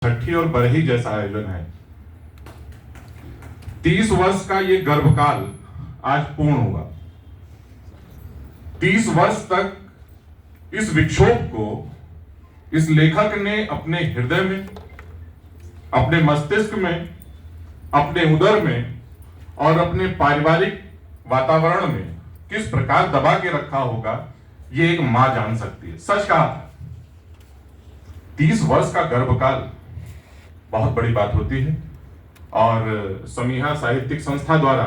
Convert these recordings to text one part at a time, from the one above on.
छठी और बरही जैसा आयोजन है। 30 वर्ष का ये गर्भकाल आज पूर्ण होगा। 30 वर्ष तक इस विक्षोभ को इस लेखक ने अपने हृदय में, अपने मस्तिष्क में, अपने उदर में और अपने पारिवारिक वातावरण में किस प्रकार दबा के रखा होगा, ये एक मां जान सकती है। सच कहा था, 30 वर्ष का गर्भकाल बहुत बड़ी बात होती है। और समीहा साहित्यिक संस्था द्वारा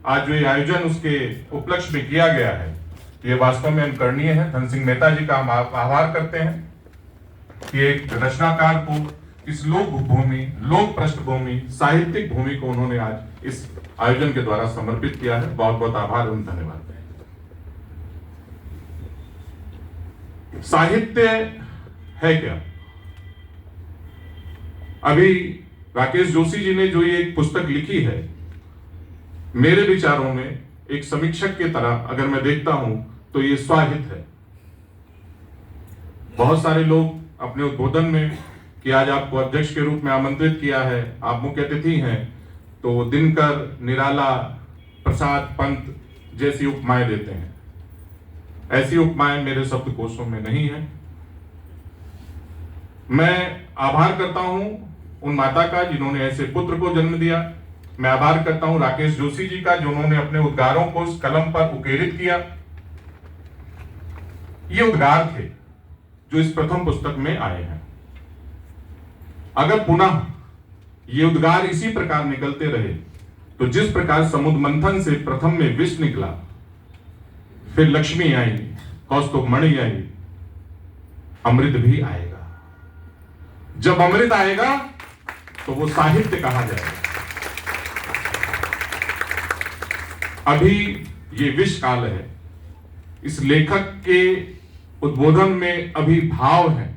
आज जो ये आयोजन उसके उपलक्ष्य में किया गया है, ये वास्तव में अनुकरणीय है। धन सिंह मेहता जी का हम आभार करते हैं कि एक रचनाकार को इस लोक भूमि, लोक पृष्ठभूमि, साहित्यिक भूमि को उन्होंने आज इस आयोजन के द्वारा समर्पित किया है। बहुत बहुत आभार एवं धन्यवाद। साहित्य है क्या? अभी राकेश जोशी जी ने जो ये एक पुस्तक लिखी है, मेरे विचारों में एक समीक्षक की तरह अगर मैं देखता हूं तो ये स्वाहित है। बहुत सारे लोग अपने उद्बोधन में कि आज आपको अध्यक्ष के रूप में आमंत्रित किया है, आप मुख्य अतिथि हैं, तो दिनकर, निराला, प्रसाद, पंत जैसी उपमाएं देते हैं। ऐसी उपमाएं मेरे शब्दकोशों में नहीं है। मैं आभार करता हूं उन माता का जिन्होंने ऐसे पुत्र को जन्म दिया। मैं आभार करता हूं राकेश जोशी जी का जिन्होंने अपने उद्गारों को उस कलम पर उकेरित किया। ये उद्गार थे जो इस प्रथम पुस्तक में आए हैं। अगर पुनः ये उद्गार इसी प्रकार निकलते रहे तो जिस प्रकार समुद्र मंथन से प्रथम में विष निकला, फिर लक्ष्मी आई, कौस्तुभ मणि आई, अमृत भी आएगा। जब अमृत आएगा तो वो साहित्य कहा जाएगा। अभी ये विष काल है। इस लेखक के उद्बोधन में अभी भाव है,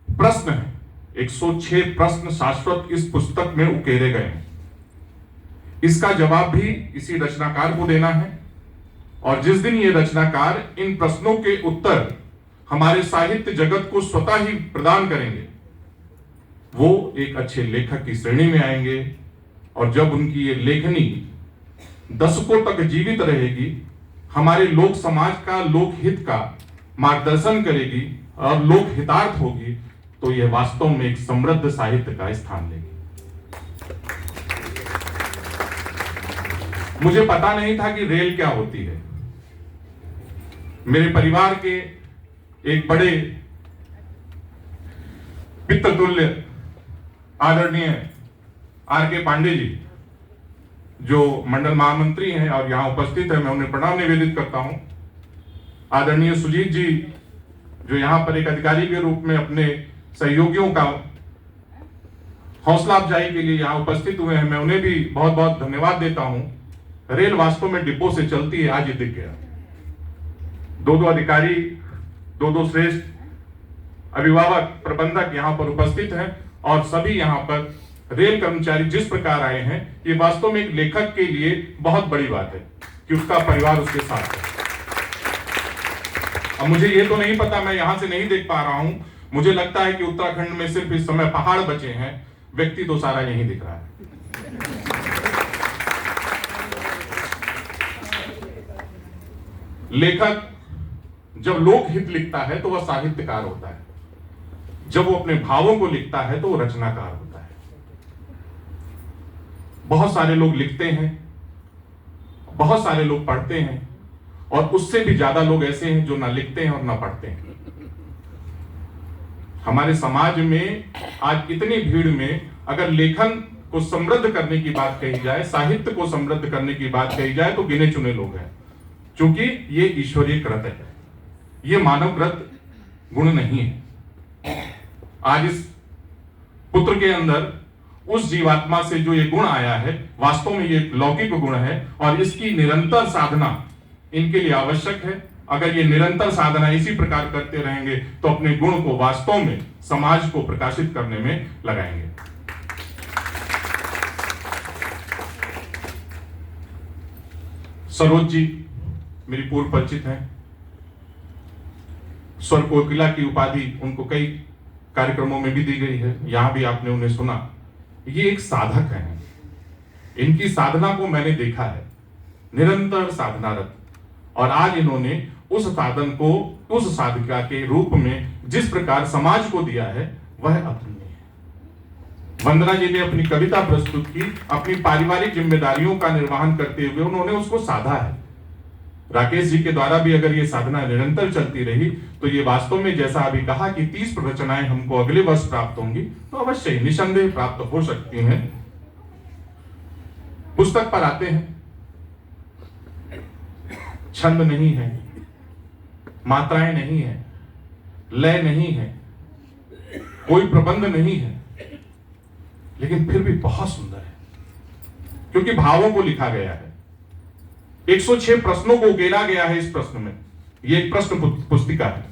प्रश्न है। 106 प्रश्न शाश्वत इस पुस्तक में उकेरे गए हैं। इसका जवाब भी इसी रचनाकार को देना है। और जिस दिन ये रचनाकार इन प्रश्नों के उत्तर हमारे साहित्य जगत को स्वतः ही प्रदान करेंगे, वो एक अच्छे लेखक की श्रेणी में आएंगे। और जब उनकी ये लेखनी दशकों तक जीवित रहेगी, हमारे लोक समाज का, लोक हित का मार्गदर्शन करेगी और लोक हितार्थ होगी, तो यह वास्तव में एक समृद्ध साहित्य का स्थान लेगी। मुझे पता नहीं था कि रेल क्या होती है। मेरे परिवार के एक बड़े पितृतुल्य आदरणीय आर के पांडे जी, जो मंडल महामंत्री हैं और यहां उपस्थित है, मैं उन्हें प्रणाम निवेदित करता हूं। आदरणीय सुजीत जी, जो यहां पर एक अधिकारी के रूप में अपने सहयोगियों का हौसला अफजाई के लिए यहां उपस्थित हुए हैं, मैं उन्हें भी बहुत बहुत धन्यवाद देता हूं। रेल वास्तव में डिब्बों से चलती है, आज ये दिख गया। दो अधिकारी, दो श्रेष्ठ अभिभावक, प्रबंधक यहां पर उपस्थित हैं और सभी यहां पर रेल कर्मचारी जिस प्रकार आए हैं, ये वास्तव में एक लेखक के लिए बहुत बड़ी बात है कि उसका परिवार उसके साथ है। अब मुझे ये तो नहीं पता, मैं यहां से नहीं देख पा रहा हूं। मुझे लगता है कि उत्तराखंड में सिर्फ इस समय पहाड़ बचे हैं, व्यक्ति तो सारा यहीं दिख रहा है। लेखक जब लोकहित लिखता है तो वह साहित्यकार होता है। जब वो अपने भावों को लिखता है तो वो रचनाकार होता है। बहुत सारे लोग लिखते हैं, बहुत सारे लोग पढ़ते हैं, और उससे भी ज्यादा लोग ऐसे हैं जो ना लिखते हैं और ना पढ़ते हैं। हमारे समाज में आज इतनी भीड़ में अगर लेखन को समृद्ध करने की बात कही जाए, साहित्य को समृद्ध करने की बात कही जाए, तो गिने चुने लोग हैं, क्योंकि ये ईश्वरीय कृत है, ये मानवकृत गुण नहीं है। आज इस पुत्र के अंदर उस जीवात्मा से जो ये गुण आया है, वास्तव में ये लौकिक गुण है और इसकी निरंतर साधना इनके लिए आवश्यक है। अगर ये निरंतर साधना इसी प्रकार करते रहेंगे तो अपने गुण को वास्तव में समाज को प्रकाशित करने में लगाएंगे। सरोज जी मेरी पूर्व परिचित हैं। स्वर कोकिला की उपाधि उनको कई कार्यक्रमों में भी दी गई है, यहां भी आपने उन्हें सुना। ये एक साधक है, इनकी साधना को मैंने देखा है, निरंतर साधनारत। और आज इन्होंने उस साधन को उस साधिका के रूप में जिस प्रकार समाज को दिया है वह अतुलनीय है। वंदना जी ने अपनी कविता प्रस्तुत की, अपनी पारिवारिक जिम्मेदारियों का निर्वहन करते हुए उन्होंने उसको साधा है। राकेश जी के द्वारा भी अगर ये साधना निरंतर चलती रही तो ये वास्तव में, जैसा अभी कहा कि 30 प्रवचनाएं हमको अगले वर्ष प्राप्त होंगी, तो अवश्य ही निसंदेह प्राप्त हो सकती हैं। पुस्तक पर आते हैं, छंद नहीं है, मात्राएं नहीं है, लय नहीं है, कोई प्रबंध नहीं है, लेकिन फिर भी बहुत सुंदर है, क्योंकि भावों को लिखा गया है। 106 प्रश्नों को उकेरा गया है इस प्रश्न में। यह एक प्रश्न पुस्तिका है,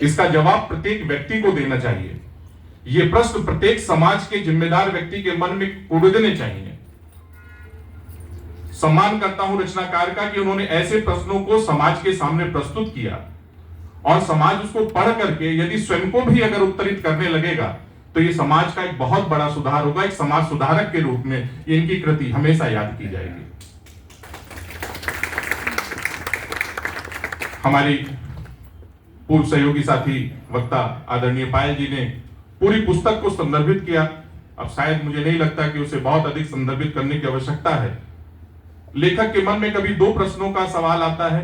इसका जवाब प्रत्येक व्यक्ति को देना चाहिए। यह प्रश्न प्रत्येक समाज के जिम्मेदार व्यक्ति के मन में उड़ने चाहिए। सम्मान करता हूं रचनाकार का कि उन्होंने ऐसे प्रश्नों को समाज के सामने प्रस्तुत किया, और समाज उसको पढ़ करके यदि स्वयं को भी अगर उत्तरित करने लगेगा तो ये समाज का एक बहुत बड़ा सुधार होगा। एक समाज सुधारक के रूप में इनकी कृति हमेशा याद की जाएगी। हमारी पूर्व सहयोगी साथी वक्ता आदरणीय पायल जी ने पूरी पुस्तक को संदर्भित किया। अब शायद मुझे नहीं लगता कि उसे बहुत अधिक संदर्भित करने की आवश्यकता है। लेखक के मन में कभी 2 प्रश्नों का सवाल आता है,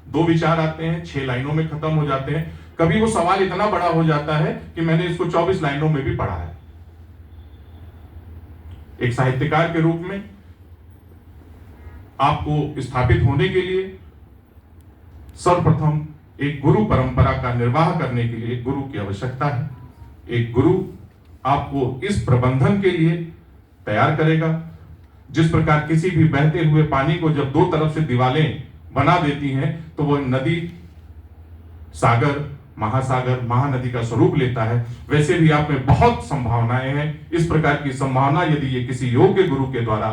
2 विचार आते हैं, 6 लाइनों में खत्म हो जाते हैं। कभी वो सवाल इतना बड़ा हो जाता है कि मैंने इसको 24 लाइनों में भी पढ़ा है। एक साहित्यकार के रूप में आपको स्थापित होने के लिए सर्वप्रथम एक गुरु परंपरा का निर्वाह करने के लिए गुरु की आवश्यकता है। एक गुरु आपको इस प्रबंधन के लिए तैयार करेगा। जिस प्रकार किसी भी बहते हुए पानी को जब 2 तरफ से दीवारें बना देती हैं तो वह नदी सागर, महासागर, महानदी का स्वरूप लेता है, वैसे भी आप में बहुत संभावनाएं हैं। इस प्रकार की संभावना यदि ये किसी योग्य गुरु के द्वारा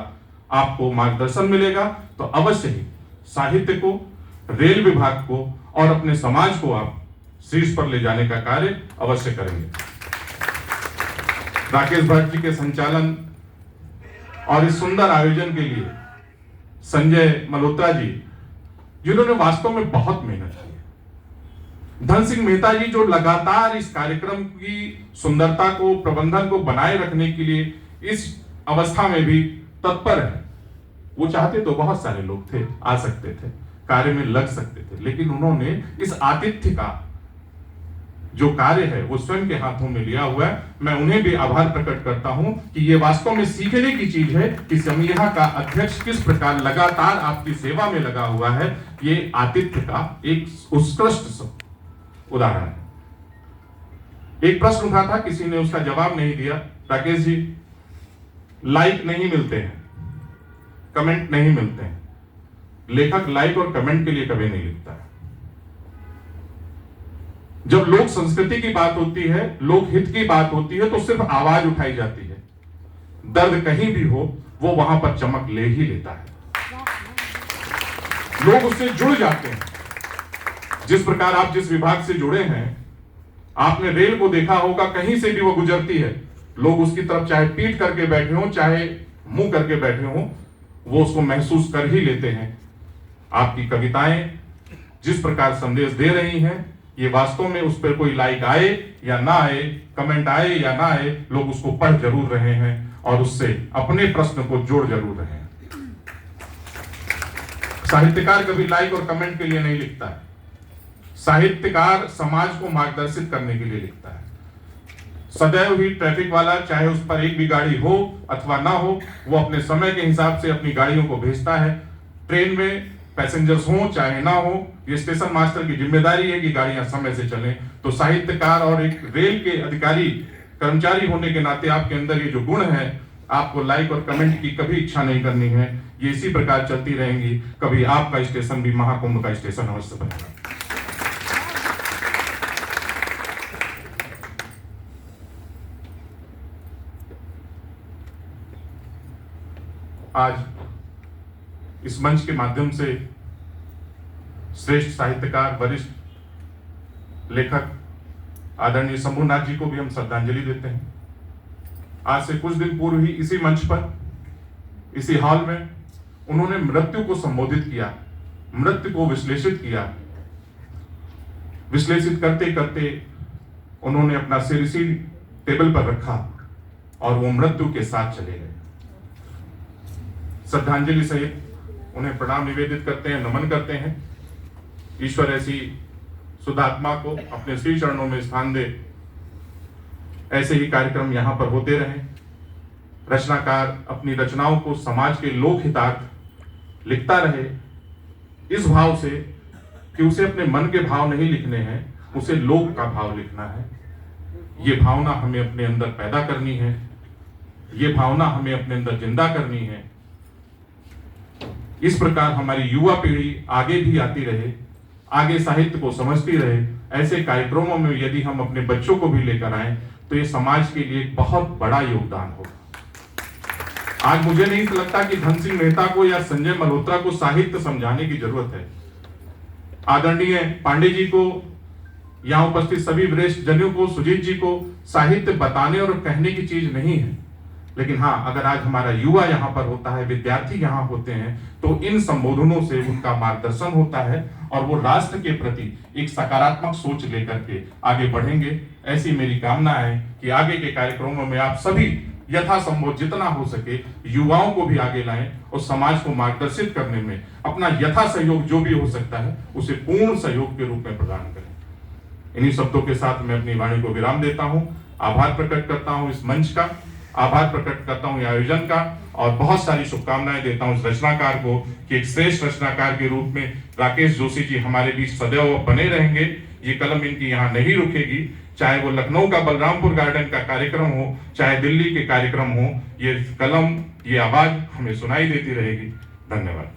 आपको मार्गदर्शन मिलेगा तो अवश्य ही साहित्य को, रेल विभाग को और अपने समाज को आप शीर्ष पर ले जाने का कार्य अवश्य करेंगे। राकेश भट्ट जी के संचालन और इस सुंदर आयोजन के लिए संजय मल्होत्रा जी, जिन्होंने वास्तव में बहुत मेहनत की है। धन सिंह मेहता जी जो लगातार इस कार्यक्रम की सुंदरता को, प्रबंधन को बनाए रखने के लिए इस अवस्था में भी तत्पर है। वो चाहते तो बहुत सारे लोग थे, आ सकते थे, कार्य में लग सकते थे, लेकिन उन्होंने इस आतिथ्य का जो कार्य है वो स्वयं के हाथों में लिया हुआ है। मैं उन्हें भी आभार प्रकट करता हूं कि ये वास्तव में सीखने की चीज है कि समूह का अध्यक्ष किस प्रकार लगातार आपकी सेवा में लगा हुआ है। ये आतिथ्य का एक उत्कृष्ट उदाहरण है। एक प्रश्न उठा था, किसी ने उसका जवाब नहीं दिया। राकेश जी, लाइक नहीं मिलते हैं, कमेंट नहीं मिलते हैं। लेखक लाइक और कमेंट के लिए कभी नहीं लिखता है। जब लोक संस्कृति की बात होती है, लोक हित की बात होती है, तो सिर्फ आवाज उठाई जाती है। दर्द कहीं भी हो वो वहां पर चमक ले ही लेता है, लोग उससे जुड़ जाते हैं। जिस प्रकार आप जिस विभाग से जुड़े हैं, आपने रेल को देखा होगा, कहीं से भी वो गुजरती है, लोग उसकी तरफ चाहे पीठ करके बैठे हों चाहे मुंह करके बैठे हों, वो उसको महसूस कर ही लेते हैं। आपकी कविताएं जिस प्रकार संदेश दे रही हैं, ये वास्तव में उस पर कोई लाइक आए या ना आए, कमेंट आए या ना आए, लोग उसको पढ़ जरूर रहे हैं और उससे अपने प्रश्न को जोड़ जरूर रहे हैं। साहित्यकार कभी लाइक और कमेंट के लिए नहीं लिखता है। साहित्यकार समाज को मार्गदर्शित करने के लिए लिखता है। सदैव ही ट्रैफिक वाला, चाहे उस पर एक भी गाड़ी हो अथवा ना हो, वो अपने समय के हिसाब से अपनी गाड़ियों को भेजता है। ट्रेन में पैसेंजर्स हो चाहे ना हो, ये स्टेशन मास्टर की जिम्मेदारी है कि गाड़ियां समय से चलें। तो साहित्यकार और एक रेल के अधिकारी, कर्मचारी होने के नाते आपके अंदर ये जो गुण है, आपको लाइक और कमेंट की कभी इच्छा नहीं करनी है। ये इसी प्रकार चलती रहेंगी। कभी आपका स्टेशन भी महाकुंभ का स्टेशन अवश्य बनेगा। आज इस मंच के माध्यम से श्रेष्ठ साहित्यकार, वरिष्ठ लेखक आदरणीय शंभुनाथ जी को भी हम श्रद्धांजलि देते हैं। आज से कुछ दिन पूर्व ही इसी मंच पर, इसी हॉल में उन्होंने मृत्यु को संबोधित किया, मृत्यु को विश्लेषित किया। विश्लेषित करते करते उन्होंने अपना सिर इसी टेबल पर रखा और वो मृत्यु के साथ चले गए। श्रद्धांजलि सहित उन्हें प्रणाम निवेदित करते हैं, नमन करते हैं। ईश्वर ऐसी शुद्धात्मा को अपने श्री चरणों में स्थान दे। ऐसे ही कार्यक्रम यहाँ पर होते रहें। रचनाकार अपनी रचनाओं को समाज के लोक हितार्थ लिखता रहे, इस भाव से कि उसे अपने मन के भाव नहीं लिखने हैं, उसे लोक का भाव लिखना है। ये भावना हमें अपने अंदर पैदा करनी है, ये भावना हमें अपने अंदर जिंदा करनी है। इस प्रकार हमारी युवा पीढ़ी आगे भी आती रहे, आगे साहित्य को समझती रहे। ऐसे कार्यक्रमों में यदि हम अपने बच्चों को भी लेकर आए तो ये समाज के लिए एक बहुत बड़ा योगदान होगा। आज मुझे नहीं लगता कि धन सिंह मेहता को या संजय मल्होत्रा को साहित्य समझाने की जरूरत है। आदरणीय पांडे जी को, यहाँ उपस्थित सभी वरिष्ठ जनों को, सुजीत जी को साहित्य बताने और कहने की चीज नहीं है। लेकिन हाँ, अगर आज हमारा युवा यहाँ पर होता है, विद्यार्थी यहाँ होते हैं, तो इन संबोधनों से उनका मार्गदर्शन होता है और वो राष्ट्र के प्रति एक सकारात्मक सोच लेकर के आगे बढ़ेंगे। ऐसी मेरी कामना है कि आगे के कार्यक्रमों में आप सभी यथासंभव जितना हो सके युवाओं को भी आगे लाएं और समाज को मार्गदर्शित करने में अपना यथा सहयोग जो भी हो सकता है उसे पूर्ण सहयोग के रूप में प्रदान करें। इन्हीं शब्दों के साथ मैं अपनी वाणी को विराम देता हूं। आभार प्रकट करता हूं इस मंच का, आभार प्रकट करता हूं आयोजन का और बहुत सारी शुभकामनाएं देता हूं इस रचनाकार को कि एक श्रेष्ठ रचनाकार के रूप में राकेश जोशी जी हमारे बीच सदैव बने रहेंगे। ये कलम इनकी यहाँ नहीं रुकेगी, चाहे वो लखनऊ का बलरामपुर गार्डन का कार्यक्रम हो, चाहे दिल्ली के कार्यक्रम हो, ये कलम, ये आवाज हमें सुनाई देती रहेगी। धन्यवाद।